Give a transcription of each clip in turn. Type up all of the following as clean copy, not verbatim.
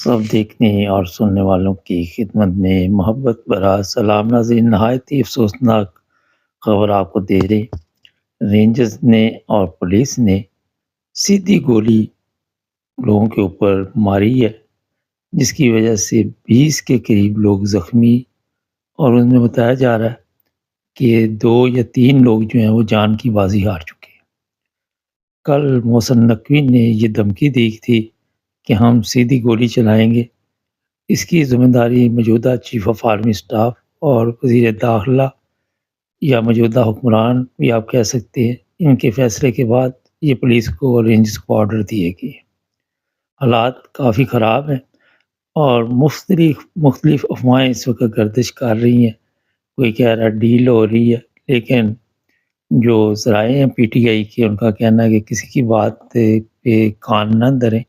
سب دیکھنے اور سننے والوں کی خدمت میں محبت بھرا سلام ناظرین، نہایت ہی افسوسناک خبر آپ کو دے رہے رینجرز نے اور پولیس نے سیدھی گولی لوگوں کے اوپر ماری ہے، جس کی وجہ سے 20 کے قریب لوگ زخمی، اور ان میں بتایا جا رہا ہے کہ 2 یا 3 لوگ جو ہیں وہ جان کی بازی ہار چکے ہیں۔ کل محسن نقوی نے یہ دھمکی دی تھی کہ ہم سیدھی گولی چلائیں گے۔ اس کی ذمہ داری موجودہ چیف آف آرمی اسٹاف اور وزیر داخلہ یا موجودہ حکمران بھی آپ کہہ سکتے ہیں، ان کے فیصلے کے بعد یہ پولیس کو اور رینجز کو آرڈر دیے گئے۔ حالات کافی خراب ہیں اور مختلف افواہیں اس وقت گردش کر رہی ہیں۔ کوئی کہہ رہا ڈیل ہو رہی ہے، لیکن جو ذرائع ہیں پی ٹی آئی کے، ان کا کہنا ہے کہ کسی کی بات پہ کان نہ دھریں۔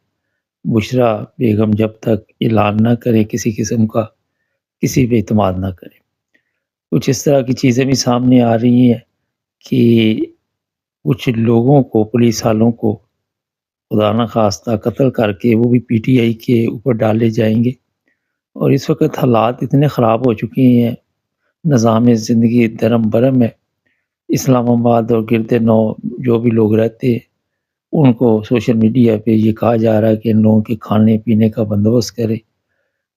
بشرا بیگم جب تک اعلان نہ کرے کسی قسم کا، کسی پہ اعتماد نہ کرے۔ کچھ اس طرح کی چیزیں بھی سامنے آ رہی ہیں کہ کچھ لوگوں کو، پولیس والوں کو خدا نہ خواستہ قتل کر کے وہ بھی پی ٹی آئی کے اوپر ڈالے جائیں گے۔ اور اس وقت حالات اتنے خراب ہو چکے ہیں، نظام زندگی درم برم ہے۔ اسلام آباد اور گرد نو جو بھی لوگ رہتے ہیں، ان کو سوشل میڈیا پہ یہ کہا جا رہا ہے کہ ان لوگوں کے کھانے پینے کا بندوبست کرے،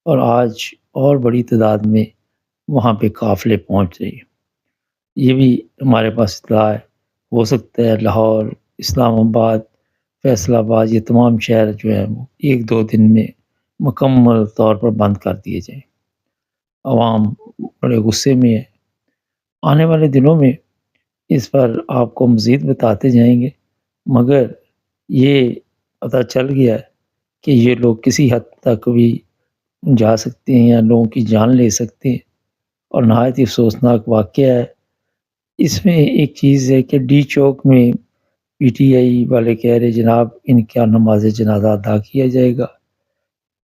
اور آج اور بڑی تعداد میں وہاں پہ قافلے پہنچ رہے ہیں۔ یہ بھی ہمارے پاس اطلاع ہے، ہو سکتا ہے لاہور، اسلام آباد، فیصل آباد، یہ تمام شہر جو ہیں وہ 1-2 دن میں مکمل طور پر بند کر دیے جائیں۔ عوام بڑے غصے میں ہے۔ آنے والے دنوں میں اس پر آپ کو مزید بتاتے جائیں گے، مگر یہ پتہ چل گیا ہے کہ یہ لوگ کسی حد تک بھی جا سکتے ہیں یا لوگوں کی جان لے سکتے ہیں، اور نہایت ہی افسوسناک واقعہ ہے۔ اس میں ایک چیز ہے کہ ڈی چوک میں پی ٹی آئی والے کہہ رہے جناب ان کا نماز جنازہ ادا کیا جائے گا،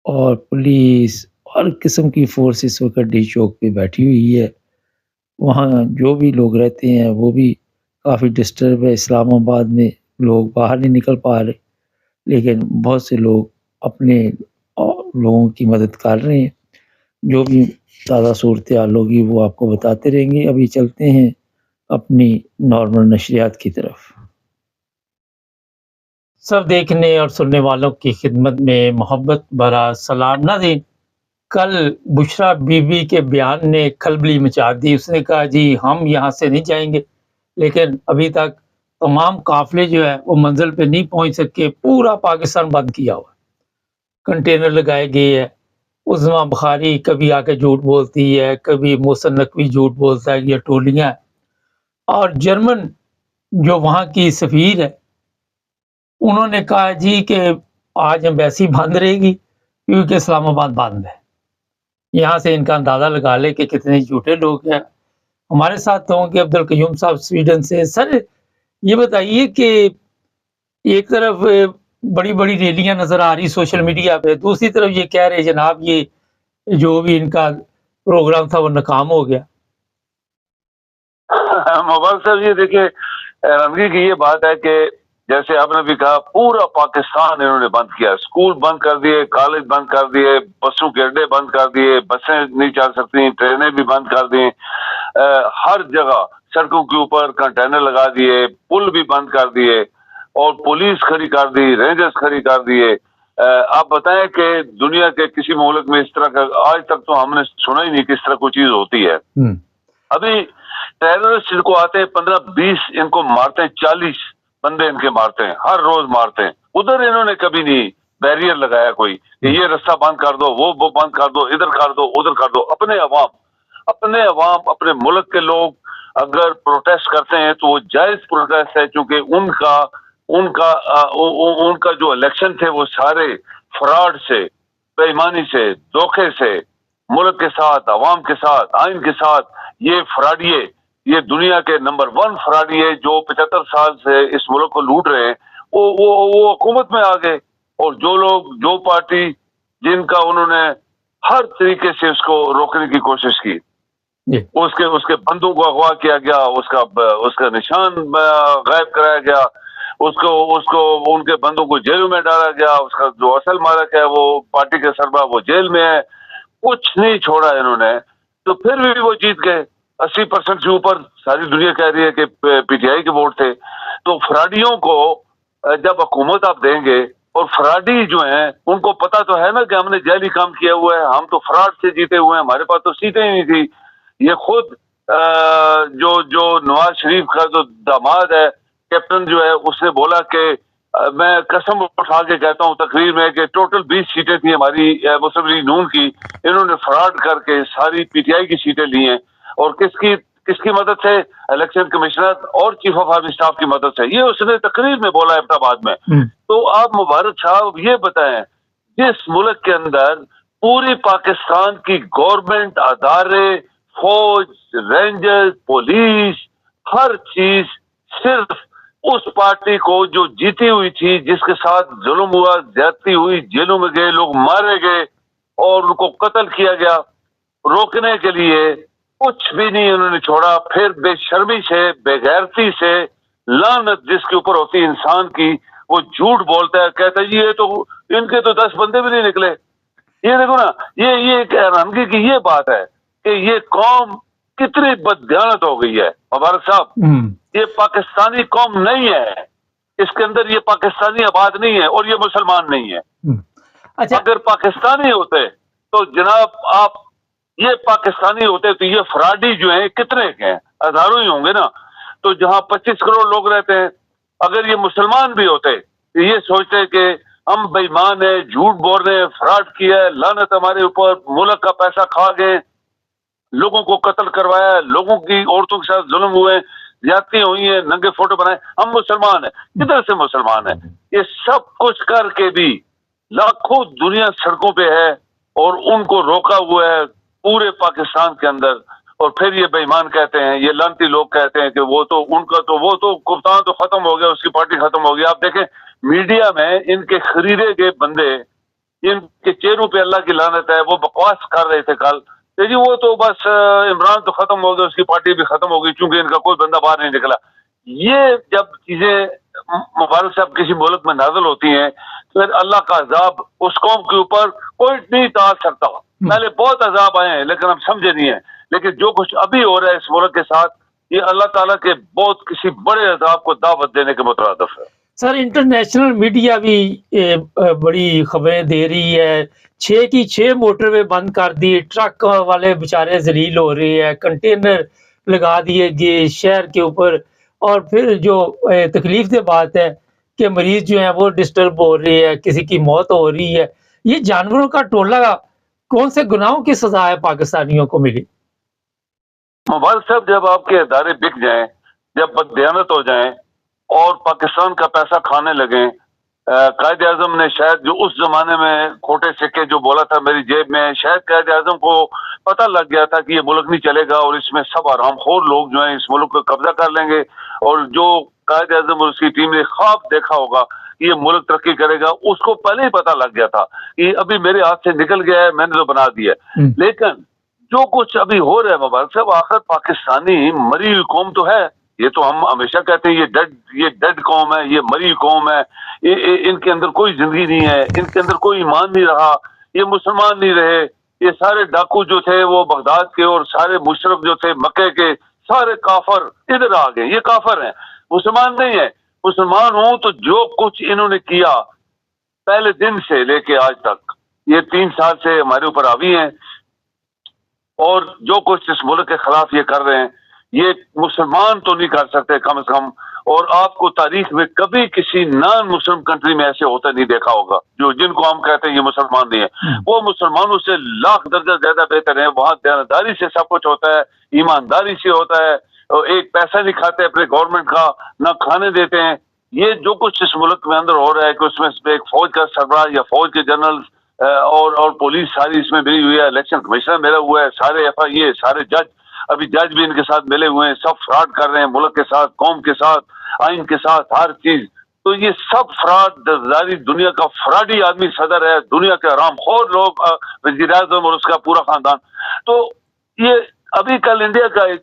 اور پولیس ہر قسم کی فورس اس وقت ڈی چوک پہ بیٹھی ہوئی ہے۔ وہاں جو بھی لوگ رہتے ہیں وہ بھی کافی ڈسٹرب ہے۔ اسلام آباد میں لوگ باہر نہیں نکل پا رہے، لیکن بہت سے لوگ اپنے لوگوں کی مدد کر رہے ہیں۔ جو بھی تازہ صورتحال ہوگی وہ آپ کو بتاتے رہیں گے۔ ابھی چلتے ہیں اپنی نارمل نشریات کی طرف۔ سب دیکھنے اور سننے والوں کی خدمت میں محبت بھرا سلام ناظرین، کل بشرا بی بی کے بیان نے کھلبلی مچا دی۔ اس نے کہا جی ہم یہاں سے نہیں جائیں گے، لیکن ابھی تک تمام قافلے جو ہے وہ منزل پہ نہیں پہنچ سکے۔ پورا پاکستان بند کیا ہوا، کنٹینر لگائے گئے ہیں۔ عظمیٰ بخاری کبھی آ کے جھوٹ بولتی ہے، کبھی محسن نقوی جھوٹ بولتا ہے، یہ ٹولیاں ہیں۔ اور جرمن جو وہاں کی سفیر ہے، انہوں نے کہا جی کہ آج ایمبیسی بند رہے گی کیونکہ اسلام آباد بند ہے۔ یہاں سے ان کا اندازہ لگا لے کہ کتنے جھوٹے لوگ ہیں۔ ہمارے ساتھ ہوں گے عبدالقیوم صاحب سویڈن سے۔ سر یہ بتائیے کہ ایک طرف بڑی بڑی ریلیاں نظر آ رہی سوشل میڈیا پہ، دوسری طرف یہ کہہ رہے جناب یہ جو بھی ان کا پروگرام تھا وہ ناکام ہو گیا۔ مبارک صاحب یہ دیکھیں، حیرانگی کی یہ بات ہے کہ جیسے آپ نے بھی کہا پورا پاکستان انہوں نے بند کیا، اسکول بند کر دیے، کالج بند کر دیے، بسوں کے اڈے بند کر دیے، بسیں نہیں چل سکتی، ٹرینیں بھی بند کر دی، ہر جگہ سڑکوں کے اوپر کنٹینر لگا دیے، پل بھی بند کر دیے، اور پولیس کھڑی کر دی، رینجرز کھڑی کر دیے۔ آپ بتائیں کہ دنیا کے کسی ملک میں اس طرح کا آج تک تو ہم نے سنا ہی نہیں کہ اس طرح کوئی چیز ہوتی ہے۔ ابھی ٹیررسٹ ان کو آتے ہیں 15-20 ان کو مارتے ہیں، 40 بندے ان کے مارتے ہیں، ہر روز مارتے ہیں۔ ادھر انہوں نے کبھی نہیں بیریئر لگایا کوئی کہ یہ رستہ بند کر دو، وہ بند کر دو، ادھر کر دو، ادھر کر دو۔ اپنے عوام اپنے ملک کے لوگ اگر پروٹیسٹ کرتے ہیں تو وہ جائز پروٹیسٹ ہے، چونکہ ان کا جو الیکشن تھے وہ سارے فراڈ سے، بے ایمانی سے، دھوکے سے، ملک کے ساتھ، عوام کے ساتھ، آئین کے ساتھ، یہ فراڈیے، یہ دنیا کے نمبر 1 فراڈیے جو 75 سال سے اس ملک کو لوٹ رہے ہیں، وہ حکومت میں آ گئے۔ اور جو لوگ، جو پارٹی جن کا انہوں نے ہر طریقے سے اس کو روکنے کی کوشش کی، اس کے بندوں کو اغوا کیا گیا، اس کا نشان غائب کرایا گیا، اس کو ان کے بندوں کو جیلوں میں ڈالا گیا, اس کا جو اصل مالک ہے وہ پارٹی کے سربراہ وہ جیل میں ہے, کچھ نہیں چھوڑا انہوں نے. تو پھر بھی وہ جیت گئے 80% سے اوپر. ساری دنیا کہہ رہی ہے کہ پی ٹی آئی کے ووٹ تھے. تو فراڈیوں کو جب حکومت آپ دیں گے, اور فراڈی جو ہیں ان کو پتا تو ہے نا کہ ہم نے جعلی کام کیا ہوا ہے, ہم تو فراڈ سے جیتے ہوئے ہیں, ہمارے پاس تو سیٹیں ہی نہیں تھی. یہ خود جو نواز شریف کا جو داماد ہے کیپٹن جو ہے, اس نے بولا کہ میں قسم اٹھا کے کہتا ہوں تقریر میں کہ ٹوٹل 20 سیٹیں تھیں ہماری مسلم لیگ نون کی, انہوں نے فراڈ کر کے ساری پی ٹی آئی کی سیٹیں لی ہیں. اور کس کی مدد سے؟ الیکشن کمشنر اور چیف آف آرمی اسٹاف کی مدد سے. یہ اس نے تقریر میں بولا ہے احمدآباد میں. تو آپ مبارک صاحب یہ بتائیں, جس ملک کے اندر پوری پاکستان کی گورنمنٹ, ادارے, فوج, رینجرز, پولیس, ہر چیز صرف اس پارٹی کو جو جیتی ہوئی تھی, جس کے ساتھ ظلم ہوا, زیادتی ہوئی, جیلوں میں گئے لوگ, مارے گئے اور ان کو قتل کیا گیا, روکنے کے لیے کچھ بھی نہیں انہوں نے چھوڑا. پھر بے شرمی سے, بے غیرتی سے, لعنت جس کے اوپر ہوتی انسان کی, وہ جھوٹ بولتا ہے, کہتا ہے یہ تو ان کے تو 10 بندے بھی نہیں نکلے. یہ دیکھو نا, یہ ایک حیرانگی کی یہ بات ہے کہ یہ قوم کتنی بددیانت ہو گئی ہے. مبارک صاحب, یہ پاکستانی قوم نہیں ہے, اس کے اندر یہ پاکستانی آباد نہیں ہے اور یہ مسلمان نہیں ہے. اچھا, اگر پاکستانی ہوتے تو جناب آپ, یہ پاکستانی ہوتے تو یہ فراڈی جو ہیں کتنے کے ہیں, ہزاروں ہی ہوں گے نا. تو جہاں 25 کروڑ لوگ رہتے ہیں, اگر یہ مسلمان بھی ہوتے تو یہ سوچتے کہ ہم بے ایمان ہیں, جھوٹ بول رہے ہیں, فراڈ کیا ہے, لعنت ہمارے اوپر, ملک کا پیسہ کھا گئے, لوگوں کو قتل کروایا, لوگوں کی عورتوں کے ساتھ ظلم ہوئے, زیادتی ہوئی ہیں, ننگے فوٹو بنائے, ہم مسلمان ہیں. کدھر سے مسلمان ہیں؟ یہ سب کچھ کر کے بھی لاکھوں دنیا سڑکوں پہ ہے اور ان کو روکا ہوا ہے پورے پاکستان کے اندر. اور پھر یہ بے ایمان کہتے ہیں, یہ لانتی لوگ کہتے ہیں کہ وہ تو ان کا تو وہ تو کپتان تو ختم ہو گیا, اس کی پارٹی ختم ہو گئی. آپ دیکھیں میڈیا میں ان کے خریدے گئے بندے, ان کے چہروں پہ اللہ کی لعنت ہے, وہ بکواس کر رہے تھے کل کہ جی وہ تو بس عمران تو ختم ہو گیا, اس کی پارٹی بھی ختم ہو گئی چونکہ ان کا کوئی بندہ باہر نہیں نکلا. یہ جب چیزیں مبارک صاحب کسی ملک میں نازل ہوتی ہیں, پھر اللہ کا عذاب اس قوم کے اوپر کوئی نہیں ٹال سکتا. پہلے بہت عذاب آئے ہیں لیکن ہم سمجھے نہیں ہیں. لیکن جو کچھ ابھی ہو رہا ہے اس ملک کے ساتھ, یہ اللہ تعالیٰ کے بہت کسی بڑے عذاب کو دعوت دینے کے مترادف ہے. سر انٹرنیشنل میڈیا بھی بڑی خبریں دے رہی ہے, 6 کی 6 موٹر وے بند کر دی, ٹرک والے بیچارے ذلیل ہو رہے ہیں, کنٹینر لگا دیے گئے شہر کے اوپر. اور پھر جو تکلیف دہ بات ہے کہ مریض جو ہیں وہ ڈسٹرب ہو رہے ہیں, کسی کی موت ہو رہی ہے. یہ جانوروں کا ٹولہ کون سے گناہوں کی سزا ہے پاکستانیوں کو ملی؟ مبارک صاحب, جب آپ کے ادارے بک جائیں, جب بددیانت ہو جائیں اور پاکستان کا پیسہ کھانے لگیں. قائد اعظم نے شاید جو اس زمانے میں کھوٹے سکے جو بولا تھا میری جیب میں, شاید قائد اعظم کو پتہ لگ گیا تھا کہ یہ ملک نہیں چلے گا اور اس میں سب آرام خور لوگ جو ہیں اس ملک کو قبضہ کر لیں گے. اور جو قائد اعظم اور اس کی ٹیم نے خواب دیکھا ہوگا کہ یہ ملک ترقی کرے گا, اس کو پہلے ہی پتہ لگ گیا تھا کہ ابھی میرے ہاتھ سے نکل گیا ہے, میں نے تو بنا دیا. لیکن جو کچھ ابھی ہو رہا ہے مبارک صاحب, آخر پاکستانی مری ہوئی قوم تو ہے. یہ تو ہم ہمیشہ کہتے ہیں یہ ڈیڈ قوم ہے, یہ مری قوم ہے, ان کے اندر کوئی زندگی نہیں ہے, ان کے اندر کوئی ایمان نہیں رہا, یہ مسلمان نہیں رہے. یہ سارے ڈاکو جو تھے وہ بغداد کے اور سارے مشرف جو تھے مکے کے, سارے کافر ادھر آ گئے. یہ کافر ہیں, مسلمان نہیں ہے. مسلمان ہوں تو جو کچھ انہوں نے کیا پہلے دن سے لے کے آج تک, یہ 3 سال سے ہمارے اوپر حاوی ہیں, اور جو کچھ اس ملک کے خلاف یہ کر رہے ہیں یہ مسلمان تو نہیں کر سکتے کم از کم. اور آپ کو تاریخ میں کبھی کسی نان مسلم کنٹری میں ایسے ہوتا نہیں دیکھا ہوگا جو جن کو ہم کہتے ہیں یہ مسلمان نہیں ہے. وہ مسلمانوں سے لاکھ درجہ زیادہ بہتر ہیں. وہاں دیانتداری سے سب کچھ ہوتا ہے, ایمانداری سے ہوتا ہے, ایک پیسہ نہیں کھاتے اپنے گورنمنٹ کا, نہ کھانے دیتے ہیں. یہ جو کچھ اس ملک میں اندر ہو رہا ہے کہ اس میں ایک فوج کا سربراہ یا فوج کے جنرل اور پولیس ساری اس میں ملی ہوئی ہے, الیکشن کمشنر ملا ہوا ہے, سارے ایف آئی اے, سارے جج, ابھی جج بھی ان کے ساتھ ملے ہوئے ہیں, سب فراڈ کر رہے ہیں ملک کے ساتھ, قوم کے ساتھ, آئین کے ساتھ, ہر چیز. تو یہ سب فراڈ دزداری, دنیا کا فراڈی آدمی صدر ہے, دنیا کے حرام خور لوگ, وزیر اعظم اور اس کا پورا خاندان. تو یہ ابھی کل انڈیا کا ایک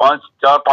5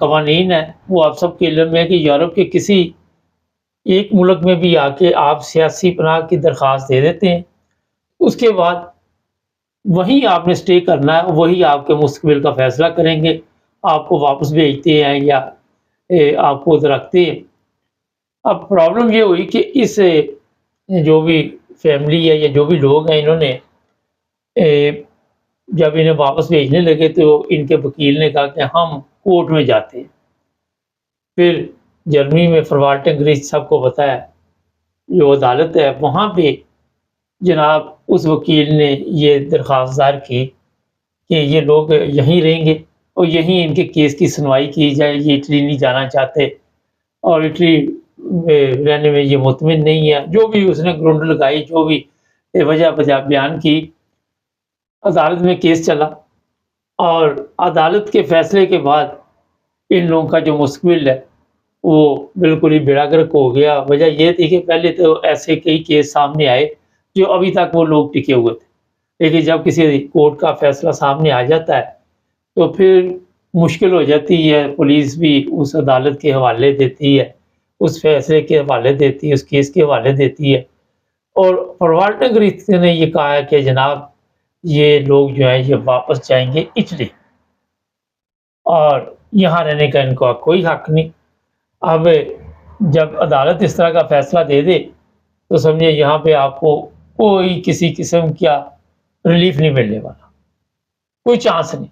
قوانین ہیں وہ آپ سب کے علم میں ہے کہ یورپ کے کسی ایک ملک میں بھی آ کے آپ سیاسی پناہ کی درخواست دے دیتے ہیں، اس کے بعد وہیں آپ نے اسٹے کرنا ہے، وہی آپ کے مستقبل کا فیصلہ کریں گے، آپ کو واپس بھیجتے ہیں یا آپ کو ادھر رکھتے ہیں۔ اب پرابلم یہ ہوئی کہ اس جو بھی فیملی ہے یا جو بھی لوگ ہیں، انہوں نے جب انہیں واپس بھیجنے لگے تو ان کے وکیل نے کہا کہ ہم کورٹ میں جاتے ہیں۔ پھر جرمنی میں فروالٹن گریچ سب کو پتہ ہے جو عدالت ہے، وہاں پہ جناب اس وکیل نے یہ درخواست دائر کی کہ یہ لوگ یہیں رہیں گے اور یہیں ان کے کیس کی سنوائی کی جائے، یہ اٹلی نہیں جانا چاہتے اور اٹلی میں رہنے میں یہ مطمئن نہیں ہے۔ جو بھی اس نے گرونڈ لگائی، جو بھی وجہ بیان کی، عدالت میں کیس چلا اور عدالت کے فیصلے کے بعد ان لوگوں کا جو مستقبل ہے وہ بالکل ہی بیڑا گرک ہو گیا۔ وجہ یہ تھی کہ پہلے تو ایسے کئی کیس سامنے آئے جو ابھی تک وہ لوگ ٹکے ہوئے تھے، لیکن جب کسی کورٹ کا فیصلہ سامنے آ جاتا ہے تو پھر مشکل ہو جاتی ہے، پولیس بھی اس عدالت کے حوالے دیتی ہے، اس فیصلے کے حوالے دیتی ہے، اس کیس کے حوالے دیتی ہے۔ اور فروالٹن گریچ نے یہ کہا ہے کہ جناب یہ لوگ جو ہیں یہ واپس جائیں گے اٹلی اور یہاں رہنے کا ان کو کوئی حق نہیں۔ اب جب عدالت اس طرح کا فیصلہ دے دے تو سمجھے یہاں پہ آپ کو کوئی کسی قسم کا ریلیف نہیں ملنے والا، کوئی چانس نہیں۔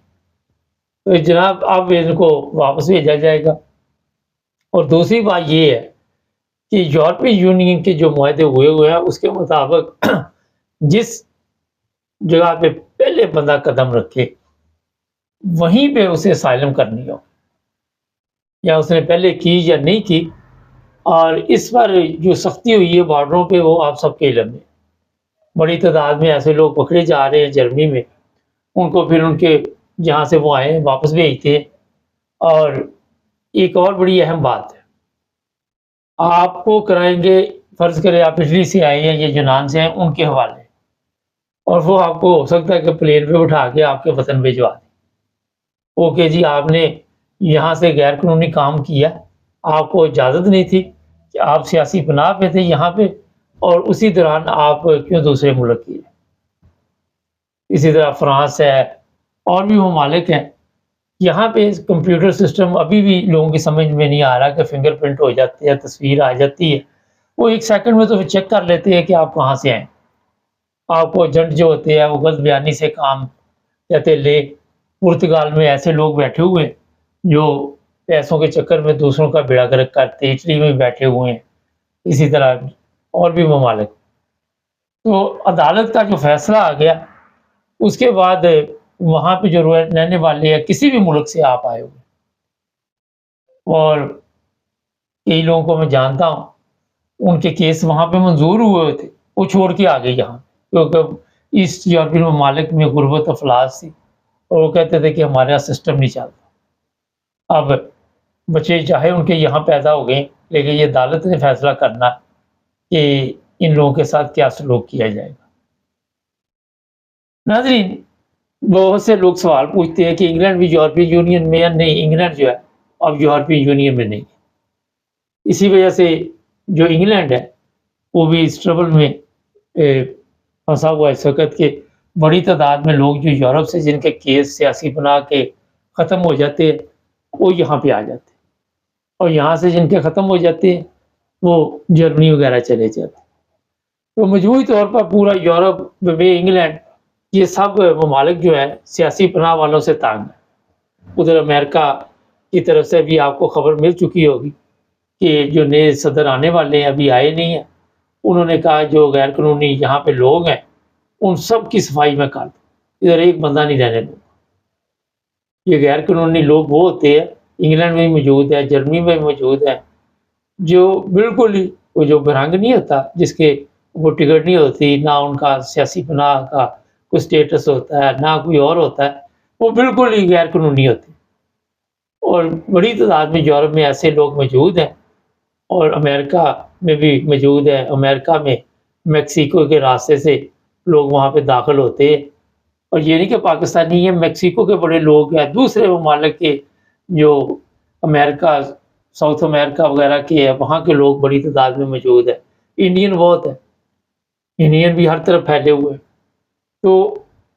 تو جناب اب ان کو واپس بھیجا جائے گا۔ اور دوسری بات یہ ہے کہ یورپی یونین کے جو معاہدے ہوئے ہیں اس کے مطابق جس جگہ پہ پہلے بندہ قدم رکھے وہیں پہ اسے اسائلم کرنی ہو، یا اس نے پہلے کی یا نہیں کی۔ اور اس پر جو سختی ہوئی ہے بارڈروں پہ وہ آپ سب کے علم میں، بڑی تعداد میں ایسے لوگ پکڑے جا رہے ہیں جرمنی میں، ان کو پھر ان کے جہاں سے وہ آئے ہیں واپس بھیجتے ہیں۔ اور ایک اور بڑی اہم بات ہے، آپ کو کرائیں گے، فرض کرے آپ اٹلی سے آئے ہیں یا یونان سے ہیں، ان کے حوالے، اور وہ آپ کو ہو سکتا ہے کہ پلین پہ اٹھا کے آپ کے وطن بھجوا دیں۔ اوکے جی، آپ نے یہاں سے غیر قانونی کام کیا، آپ کو اجازت نہیں تھی کہ آپ سیاسی پناہ پہ تھے یہاں پہ، اور اسی دوران آپ کیوں دوسرے ملک کی؟ اسی طرح فرانس ہے اور بھی ممالک ہیں، یہاں پہ کمپیوٹر سسٹم ابھی بھی لوگوں کی سمجھ میں نہیں آ رہا کہ فنگر پرنٹ ہو جاتی ہے، تصویر آ جاتی ہے، وہ ایک سیکنڈ میں تو چیک کر لیتے ہیں کہ آپ کہاں سے آئیں۔ آپ کو ایجنٹ جو ہوتے ہیں وہ غلط بیانی سے کام کہتے لے۔ پرتگال میں ایسے لوگ بیٹھے ہوئے ہیں جو پیسوں کے چکر میں دوسروں کا بیڑا گرک کرتے، اٹلی میں بیٹھے ہوئے ہیں، اسی طرح اور بھی ممالک۔ تو عدالت کا جو فیصلہ آ گیا اس کے بعد وہاں پہ جو رہنے والے ہیں کسی بھی ملک سے آپ آئے ہوئے، اور کئی لوگوں کو میں جانتا ہوں ان کے کیس وہاں پہ منظور ہوئے تھے، وہ چھوڑ کے آ گئے یہاں، کیونکہ ایسٹ یورپین ممالک میں غربت افلاس تھی اور وہ کہتے تھے کہ ہمارے یہاں سسٹم نہیں چلتا۔ اب بچے چاہے ان کے یہاں پیدا ہو گئے، لیکن یہ عدالت نے فیصلہ کرنا کہ ان لوگوں کے ساتھ کیا سلوک کیا جائے گا۔ ناظرین، بہت سے لوگ سوال پوچھتے ہیں کہ انگلینڈ بھی یورپین یونین میں یا نہیں، انگلینڈ جو ہے اب یورپین یونین میں نہیں ہے۔ اسی وجہ سے جو انگلینڈ ہے وہ بھی اس ٹربل میں پھنسا ہوا ہے اس وقت کہ بڑی تعداد میں لوگ جو یورپ سے جن کے کیس سیاسی پناہ کے ختم ہو جاتے ہیں وہ یہاں پہ آ جاتے ہیں، اور یہاں سے جن کے ختم ہو جاتے ہیں وہ جرمنی وغیرہ چلے جاتے ہیں۔ تو مجموعی طور پر پورا یورپ میں انگلینڈ، یہ سب ممالک جو ہیں سیاسی پناہ والوں سے تانگ ہیں۔ ادھر امریکہ کی طرف سے بھی آپ کو خبر مل چکی ہوگی کہ جو نئے صدر آنے والے ہیں ابھی آئے نہیں ہیں، انہوں نے کہا جو غیر قانونی یہاں پہ لوگ ہیں ان سب کی صفائی میں کر دوں، ادھر ایک بندہ نہیں رہنے دوں۔ یہ غیر قانونی لوگ وہ ہوتے ہیں، انگلینڈ میں بھی موجود ہے، جرمنی میں بھی موجود ہے، جو بالکل ہی وہ جو برہنگ نہیں ہوتا، جس کے وہ ٹکٹ نہیں ہوتی، نہ ان کا سیاسی پناہ کا کوئی سٹیٹس ہوتا ہے، نہ کوئی اور ہوتا ہے، وہ بالکل ہی غیر قانونی ہوتے ہیں۔ اور بڑی تعداد میں یورپ میں ایسے لوگ موجود ہیں، اور امریکہ میں بھی موجود ہیں۔ امریکہ میں میکسیکو کے راستے سے لوگ وہاں پہ داخل ہوتے ہیں، اور یہ نہیں کہ پاکستانی ہیں، میکسیکو کے بڑے لوگ ہیں، دوسرے ممالک کے جو امریکہ، ساؤتھ امریکہ وغیرہ کے ہیں، وہاں کے لوگ بڑی تعداد میں موجود ہیں، انڈین بہت ہے، انڈین بھی ہر طرف پھیلے ہوئے ہیں۔ تو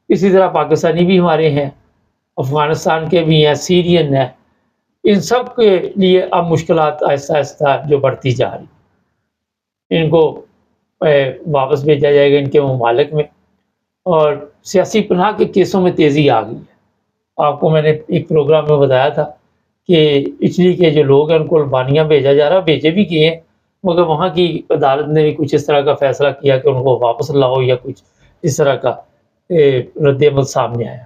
اسی طرح پاکستانی بھی ہمارے ہیں، افغانستان کے بھی ہیں، سیرین ہیں، ان سب کے لیے اب مشکلات آہستہ آہستہ جو بڑھتی جا رہی، ان کو واپس بھیجا جائے گا ان کے ممالک میں، اور سیاسی پناہ کے کیسوں میں تیزی آ گئی ہے۔ آپ کو میں نے ایک پروگرام میں بتایا تھا کہ اٹلی کے جو لوگ ہیں ان کو البانیہ بھیجا جا رہا، بھیجے بھی کیے ہیں، مگر وہاں کی عدالت نے بھی کچھ اس طرح کا فیصلہ کیا کہ ان کو واپس لاؤ، یا کچھ اس طرح کا رد عمل سامنے آیا۔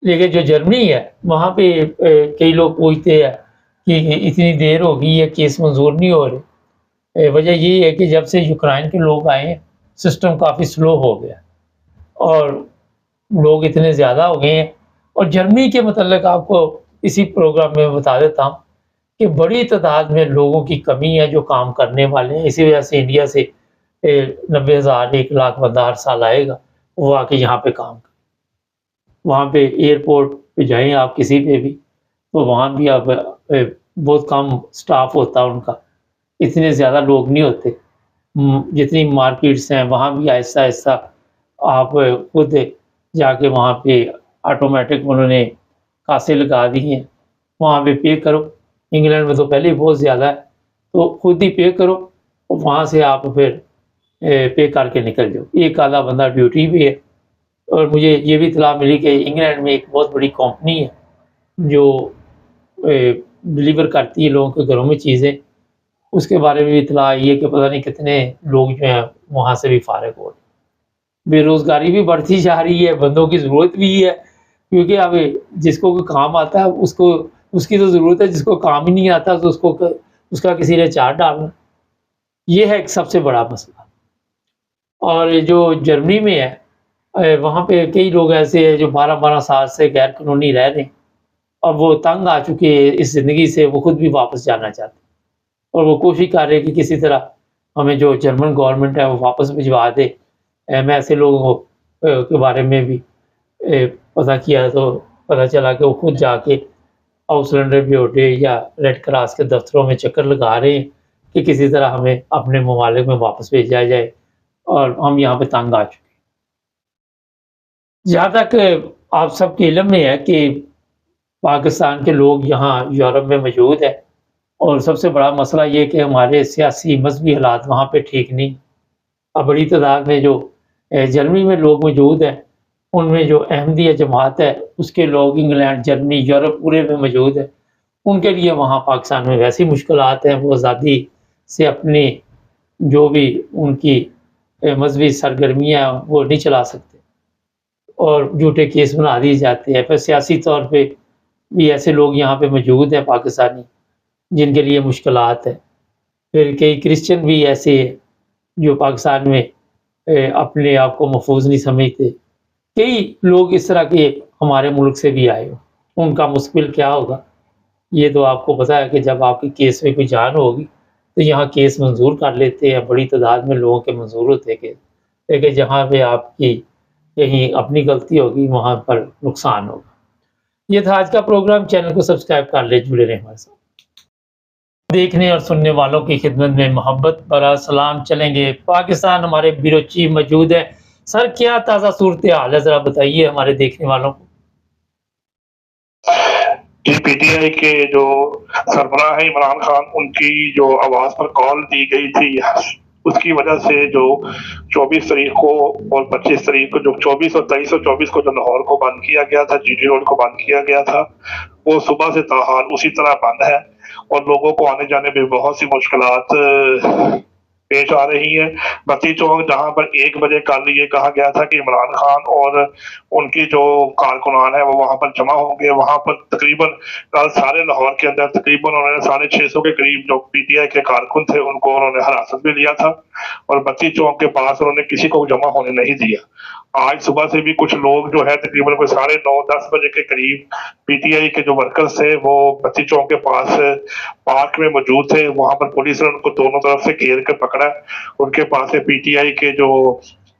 لیکن جو جرمنی ہے وہاں پہ کئی لوگ پوچھتے ہیں کہ اتنی دیر ہو گئی ہے، کیس منظور نہیں ہو رہے۔ وجہ یہی ہے کہ جب سے یوکرائن کے لوگ آئے ہیں سسٹم کافی سلو ہو گیا، اور لوگ اتنے زیادہ ہو گئے ہیں۔ اور جرمنی کے متعلق آپ کو اسی پروگرام میں بتا دیتا ہوں کہ بڑی تعداد میں لوگوں کی کمی ہے جو کام کرنے والے ہیں، اسی وجہ سے انڈیا سے 90,000 1 لاکھ بندہ ہر سال آئے گا، وہ آ کے یہاں پہ کام کرے۔ وہاں پہ ایئرپورٹ پہ جائیں آپ کسی پہ بھی، تو وہاں بھی آپ بہت کم سٹاف ہوتا ہے ان کا، اتنے زیادہ لوگ نہیں ہوتے۔ جتنی مارکیٹس ہیں وہاں بھی آہستہ آہستہ آپ خود جا کے وہاں پہ آٹومیٹک انہوں نے کاسے لگا دی ہیں، وہاں پہ پے کرو۔ انگلینڈ میں تو پہلے ہی بہت زیادہ ہے، تو خود ہی پے کرو، اور وہاں سے آپ پھر پے کر کے نکل جاؤ۔ ایک آدھا بندہ ڈیوٹی بھی ہے۔ اور مجھے یہ بھی اطلاع ملی کہ انگلینڈ میں ایک بہت بڑی کمپنی ہے جو ڈلیور کرتی ہے لوگوں کے گھروں میں چیزیں، اس کے بارے میں بھی اطلاع آئی ہے کہ پتہ نہیں کتنے لوگ جو ہیں وہاں سے بھی فارغ ہو رہے ہیں۔ بے روزگاری بھی بڑھتی جا رہی ہے، بندوں کی ضرورت بھی ہے، کیونکہ اب جس کو کوئی کام آتا ہے اس کی تو ضرورت ہے، جس کو کام ہی نہیں آتا تو اس کا کسی نے چار ڈالنا۔ یہ ہے ایک سب سے بڑا مسئلہ۔ اور جو جرمنی میں ہے وہاں پہ کئی لوگ ایسے ہیں جو 12 سال سے غیر قانونی رہ رہے ہیں، اور وہ تنگ آ چکے ہیں اس زندگی سے، وہ خود بھی واپس جانا چاہتے ہیں، اور وہ کوشش کر رہے ہیں کہ کسی طرح ہمیں جو جرمن گورنمنٹ ہے وہ واپس بھجوا دے۔ میں ایسے لوگوں کے بارے میں بھی پتہ کیا تو پتہ چلا کہ وہ خود جا کے ہاؤس لینڈر بیوٹے یا ریڈ کراس کے دفتروں میں چکر لگا رہے ہیں کہ کسی طرح ہمیں اپنے ممالک میں واپس بھیجا جائے، اور ہم یہاں پہ تنگ آ چکے ہیں۔ جہاں تک آپ سب کے علم میں ہے کہ پاکستان کے لوگ یہاں یورپ میں موجود ہیں، اور سب سے بڑا مسئلہ یہ کہ ہمارے سیاسی مذہبی حالات وہاں پہ ٹھیک نہیں۔ اب بڑی تعداد میں جو جرمنی میں لوگ موجود ہیں، ان میں جو احمدیہ جماعت ہے اس کے لوگ انگلینڈ، جرمنی، یورپ پورے میں موجود ہیں۔ ان کے لیے وہاں پاکستان میں ویسی مشکلات ہیں، وہ آزادی سے اپنی جو بھی ان کی مذہبی سرگرمیاں وہ نہیں چلا سکتے، اور جھوٹے کیس بنا دیے جاتے ہیں۔ پھر سیاسی طور پہ بھی ایسے لوگ یہاں پہ موجود ہیں پاکستانی جن کے لیے مشکلات ہیں۔ پھر کئی کرسچن بھی ایسے ہیں جو پاکستان میں اپنے آپ کو محفوظ نہیں سمجھتے۔ کئی لوگ اس طرح کے ہمارے ملک سے بھی آئے ہو، ان کا مستقبل کیا ہوگا یہ تو آپ کو پتہ ہے کہ جب آپ کے کیس میں کوئی جان ہوگی تو یہاں کیس منظور کر لیتے ہیں، بڑی تعداد میں لوگوں کے منظور ہوتے ہیں، لیکن جہاں پہ آپ کی کہیں اپنی غلطی ہوگی وہاں پر نقصان ہوگا۔ یہ تھا آج کا پروگرام، چینل کو سبسکرائب کر لیں، جڑے رہیں ہمارے ساتھ۔ دیکھنے اور سننے والوں کی خدمت میں محبت برا سلام چلیں گے۔ پاکستان ہمارے بیورو چیف موجود ہے۔ سر کیا تازہ صورتحال ہے ذرا بتائیے ہمارے دیکھنے والوں کو۔ جی، پی ٹی آئی کے جو سربراہ ہے عمران خان، ان کی جو آواز پر کال دی گئی تھی، اس کی وجہ سے جو 24 تاریخ کو اور 25 تاریخ کو، جو 24 اور 23 اور 24 کو جو لاہور کو بند کیا گیا تھا، جی ٹی روڈ کو بند کیا گیا تھا، وہ صبح سے تاحال اسی طرح بند ہے، اور لوگوں کو آنے جانے میں بہت سی مشکلات پیش آ رہی ہے۔ بتی چوک جہاں پر 1 بجے کل یہ کہا گیا تھا کہ عمران خان اور ان کی جو کارکنان ہیں وہ وہاں پر جمع ہوں گے، وہاں پر تقریباً کل سارے لاہور کے اندر تقریباً انہوں نے 650 کے قریب جو پی ٹی آئی کے کارکن تھے ان کو انہوں نے حراست میں لیا تھا، اور بتی چوک کے پاس انہوں نے کسی کو جمع ہونے نہیں دیا۔ آج صبح سے بھی کچھ لوگ جو ہے تقریباً 9:30 بجے کے قریب پی ٹی آئی کے جو ورکرز تھے وہ بتی چوک کے پاس پارک میں موجود تھے، وہاں پر پولیس نے ان کو دونوں طرف سے گھیر کر پکڑا۔ ان کے پاس سے پی ٹی آئی کے جو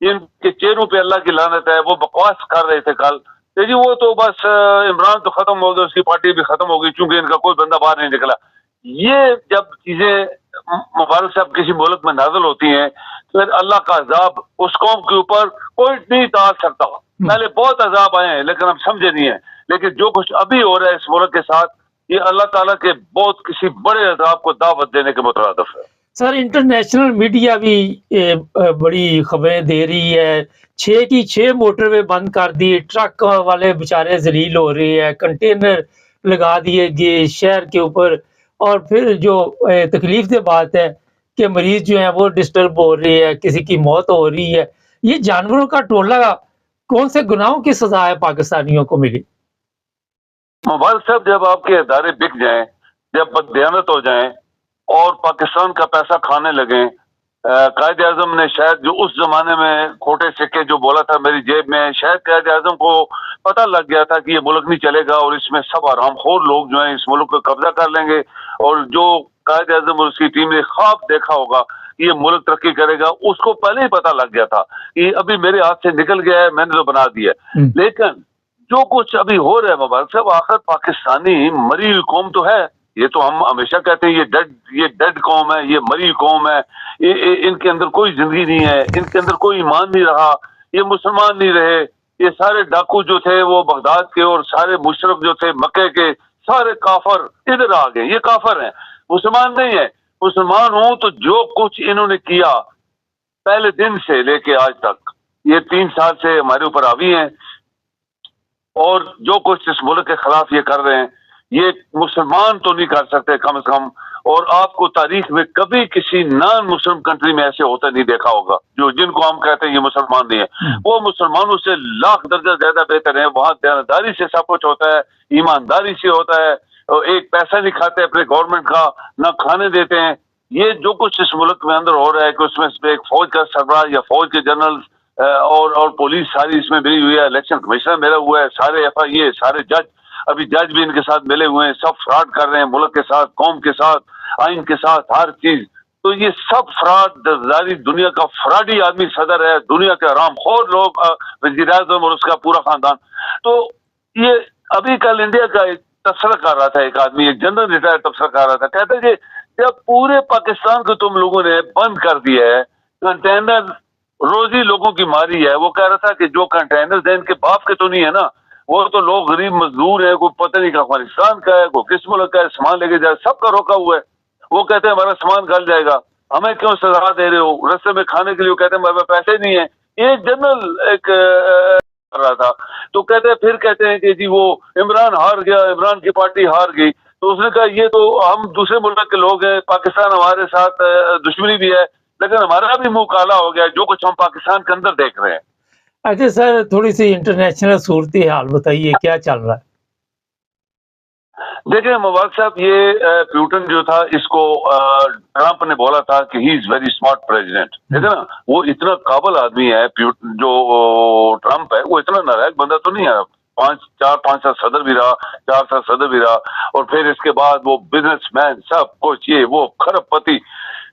ان کے چہروں پہ اللہ کی لعنت ہے. وہ بکواس کر رہے تھے کل کہ جی وہ تو بس عمران تو ختم ہو گیا, اس کی پارٹی بھی ختم ہو گئی چونکہ ان کا کوئی بندہ باہر نہیں نکلا. یہ جب چیزیں مبارک صاحب کسی ملک میں نازل ہوتی ہیں پھر اللہ کا عذاب اس قوم کے اوپر کوئی نہیں ٹال سکتا. پہلے بہت عذاب آئے ہیں لیکن ہم سمجھے نہیں ہیں. لیکن جو کچھ ابھی ہو رہا ہے اس ملک کے ساتھ یہ اللہ تعالیٰ کے بہت کسی بڑے عذاب کو دعوت دینے کے مترادف ہے. سر انٹرنیشنل میڈیا بھی بڑی خبریں دے رہی ہے. 6 کی 6 موٹر وے بند کر دی, ٹرک والے بیچارے ذلیل ہو رہے ہیں, کنٹینر لگا دیے گئے شہر کے اوپر. اور پھر جو تکلیف دہ بات ہے کہ مریض جو ہیں وہ ڈسٹرب ہو رہے ہیں, کسی کی موت ہو رہی ہے. یہ جانوروں کا ٹولہ کون سے گناہوں کی سزا ہے پاکستانیوں کو ملی؟ مبارک صاحب جب آپ کے ادارے بک جائیں, جب بددیانت ہو جائیں اور پاکستان کا پیسہ کھانے لگیں, قائد اعظم نے شاید جو اس زمانے میں کھوٹے سکے جو بولا تھا میری جیب میں, شاید قائد اعظم کو پتہ لگ گیا تھا کہ یہ ملک نہیں چلے گا اور اس میں سب حرام خور لوگ جو ہیں اس ملک کو قبضہ کر لیں گے. اور جو قائد اعظم اور اس کی ٹیم نے خواب دیکھا ہوگا یہ ملک ترقی کرے گا, اس کو پہلے ہی پتہ لگ گیا تھا کہ ابھی میرے ہاتھ سے نکل گیا ہے, میں نے تو بنا دیا. لیکن جو کچھ ابھی ہو رہا ہے مبارک صاحب, آخر پاکستانی مری ہوئی قوم تو ہے. یہ تو ہم ہمیشہ کہتے ہیں یہ ڈیڈ قوم ہے, یہ مری قوم ہے, ان کے اندر کوئی زندگی نہیں ہے, ان کے اندر کوئی ایمان نہیں رہا, یہ مسلمان نہیں رہے. یہ سارے ڈاکو جو تھے وہ بغداد کے اور سارے مشرف جو تھے مکے کے سارے کافر ادھر آ گئے. یہ کافر ہیں, مسلمان نہیں ہیں. مسلمان ہوں تو جو کچھ انہوں نے کیا پہلے دن سے لے کے آج تک, یہ 3 سال سے ہمارے اوپر حاوی ہیں اور جو کچھ اس ملک کے خلاف یہ کر رہے ہیں یہ مسلمان تو نہیں کر سکتے کم از کم. اور آپ کو تاریخ میں کبھی کسی نان مسلم کنٹری میں ایسے ہوتا نہیں دیکھا ہوگا جن کو ہم کہتے ہیں یہ مسلمان نہیں ہے. وہ مسلمانوں سے لاکھ درجہ زیادہ بہتر ہیں. وہاں دیانتداری سے سب کچھ ہوتا ہے, ایمانداری سے ہوتا ہے, ایک پیسہ نہیں کھاتے اپنے گورنمنٹ کا, نہ کھانے دیتے ہیں. یہ جو کچھ اس ملک میں اندر ہو رہا ہے کہ اس میں ایک فوج کا سربراہ یا فوج کے جنرل اور پولیس ساری اس میں ملی ہوئی ہے, الیکشن کمشنر ملا ہوا ہے, سارے ایف آئی اے, سارے جج, ابھی جج بھی ان کے ساتھ ملے ہوئے ہیں. سب فراڈ کر رہے ہیں ملک کے ساتھ, قوم کے ساتھ, آئین کے ساتھ, ہر چیز. تو یہ سب فراڈ ساری دنیا کا فراڈی آدمی صدر ہے, دنیا کے حرام خور لوگ, وزیر اعظم اور اس کا پورا خاندان. تو یہ ابھی کل انڈیا کا ایک تبصرہ کر رہا تھا, ایک آدمی, ایک جنرل ریٹائر تبصرہ کر رہا تھا, کہتا ہے کہ جب پورے پاکستان کو تم لوگوں نے بند کر دیا ہے, کنٹینر روزی لوگوں کی ماری ہے. وہ کہہ رہا تھا کہ جو کنٹینر ان کے باپ کے تو نہیں ہے نا, وہ تو لوگ غریب مزدور ہیں, کوئی پتہ نہیں کہ افغانستان کا ہے, کوئی کس ملک کا ہے, سامان لے کے جائے, سب کا روکا ہوا ہے. وہ کہتے ہیں ہمارا سامان گل جائے گا, ہمیں کیوں سزا دے رہے ہو, رستے میں کھانے کے لیے کہتے ہیں ہمارے پاس پیسے نہیں ہیں. یہ جنرل ایک کر رہا تھا. تو پھر کہتے ہیں کہ جی وہ عمران ہار گیا, عمران کی پارٹی ہار گئی. تو اس نے کہا یہ تو ہم دوسرے ملک کے لوگ ہیں, پاکستان ہمارے ساتھ دشمنی بھی ہے لیکن ہمارا بھی منہ کالا ہو گیا جو کچھ ہم پاکستان کے اندر دیکھ رہے ہیں. اچھا سر, تھوڑی سی انٹرنیشنل صورتحال بتائیے, کیا چل رہا ہے؟ دیکھیں مبارک صاحب, یہ پیوٹن جو تھا اس کو ٹرمپ نے بولا تھا کہ ہی از ویری اسمارٹ پریزیڈنٹ. ٹھیک ہے نا, وہ اتنا قابل آدمی ہے جو ٹرمپ ہے, وہ اتنا نالائق بندہ تو نہیں ہے. 5 سال صدر بھی رہا, 4 سال صدر بھی رہا, اور پھر اس کے بعد وہ بزنس مین, سب کچھ, یہ وہ کھرب پتی.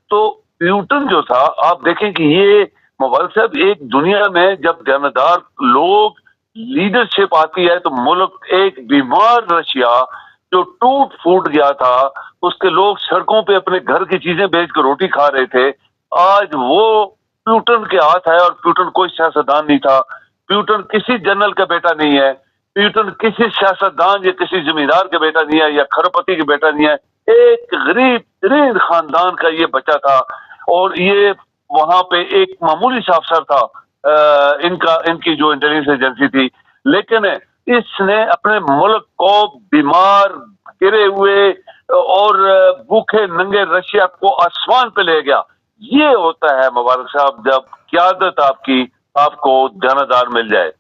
تو پیوٹن جو تھا, آپ دیکھیں کہ یہ مبارک صاحب ایک دنیا میں جب دیانتدار لوگ لیڈرشپ آتی ہے تو ملک ایک بیمار رشیا جو ٹوٹ پھوٹ گیا تھا, اس کے لوگ سڑکوں پہ اپنے گھر کی چیزیں بیچ کے روٹی کھا رہے تھے, آج وہ پیوٹن کے ہاتھ ہے. اور پیوٹن کوئی سیاستدان نہیں تھا, پیوٹن کسی جنرل کا بیٹا نہیں ہے, پیوٹن کسی سیاستدان یا کسی زمیندار کا بیٹا نہیں ہے یا کھرپتی کا بیٹا نہیں ہے, ایک غریب ترین خاندان کا یہ بچہ تھا. اور یہ وہاں پہ ایک معمولی سا افسر تھا ان کی جو انٹیلیجنس ایجنسی تھی, لیکن اس نے اپنے ملک کو بیمار, گرے ہوئے اور بھوکے ننگے رشیا کو آسمان پہ لے گیا. یہ ہوتا ہے مبارک صاحب جب قیادت آپ کو دیانتدار مل جائے.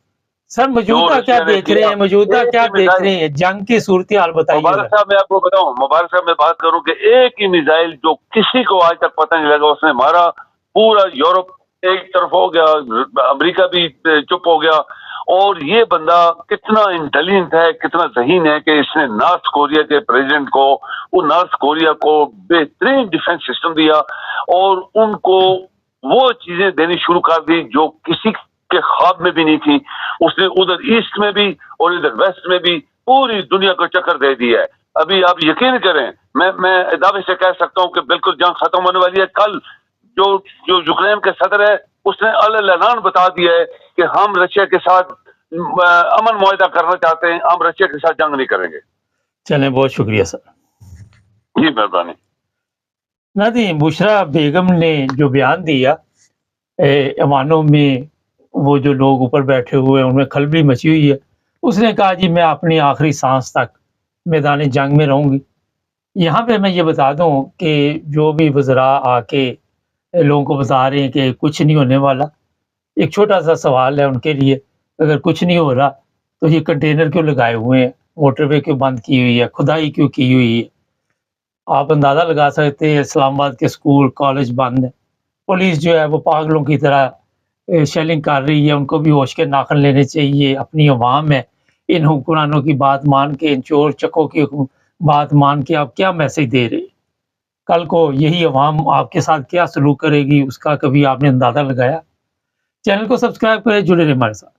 سر موجودہ کیا دیکھ رہے ہیں, موجودہ کیا دیکھ رہے ہیں, جنگ کی صورتحال بتائیے. مبارک صاحب میں آپ کو بتاؤں, مبارک صاحب میں بات کروں کہ ایک ہی میزائل جو کسی کو آج تک پتہ نہیں لگا, اس نے مارا, پورا یورپ ایک طرف ہو گیا, امریکہ بھی چپ ہو گیا. اور یہ بندہ کتنا انٹیلیجنٹ ہے, کتنا ذہین ہے کہ اس نے نارتھ کوریا کے پریزیڈنٹ کو, وہ نارتھ کوریا کو بہترین ڈیفنس سسٹم دیا اور ان کو وہ چیزیں دینی شروع کر دی جو کسی کے خواب میں بھی نہیں تھی. اس نے ادھر ایسٹ میں بھی اور ادھر ویسٹ میں بھی پوری دنیا کو چکر دے دیا ہے. ابھی آپ یقین کریں, میں دعوے سے کہہ سکتا ہوں کہ بالکل جنگ ختم ہونے والی ہے. کل جو یوکرین کے صدر ہے اس نے اعلان بتا دیا ہے کہ ہم رشیا کے ساتھ امن معاہدہ کرنا چاہتے ہیں, ہم رشیا کے ساتھ جنگ نہیں کریں گے. چلیں, بہت شکریہ سر. جی مہربانی. نادی بشرا بیگم نے جو بیان دیا ایوانوں میں وہ جو لوگ اوپر بیٹھے ہوئے ان میں کھلبلی مچی ہوئی ہے, اس نے کہا جی میں اپنی آخری سانس تک میدان جنگ میں رہوں گی. یہاں پہ میں یہ بتا دوں کہ جو بھی وزراء آ کے لوگوں کو بتا رہے ہیں کہ کچھ نہیں ہونے والا, ایک چھوٹا سا سوال ہے ان کے لیے, اگر کچھ نہیں ہو رہا تو یہ کنٹینر کیوں لگائے ہوئے ہیں, موٹر وے کیوں بند کی ہوئی ہے, کھدائی کیوں کی ہوئی ہے؟ آپ اندازہ لگا سکتے ہیں اسلام آباد کے اسکول کالج بند ہیں, پولیس جو ہے وہ پاگلوں کی طرح شیلنگ کر رہی ہے. ان کو بھی ہوش کے ناخن لینے چاہیے. اپنی عوام ہے, ان حکمرانوں کی بات مان کے, ان چور چکوں کی بات مان کے آپ کیا میسج دے رہے ہیں؟ کل کو یہی عوام آپ کے ساتھ کیا سلوک کرے گی اس کا کبھی آپ نے اندازہ لگایا؟ چینل کو سبسکرائب کریں, جڑے رہیں ہمارے ساتھ.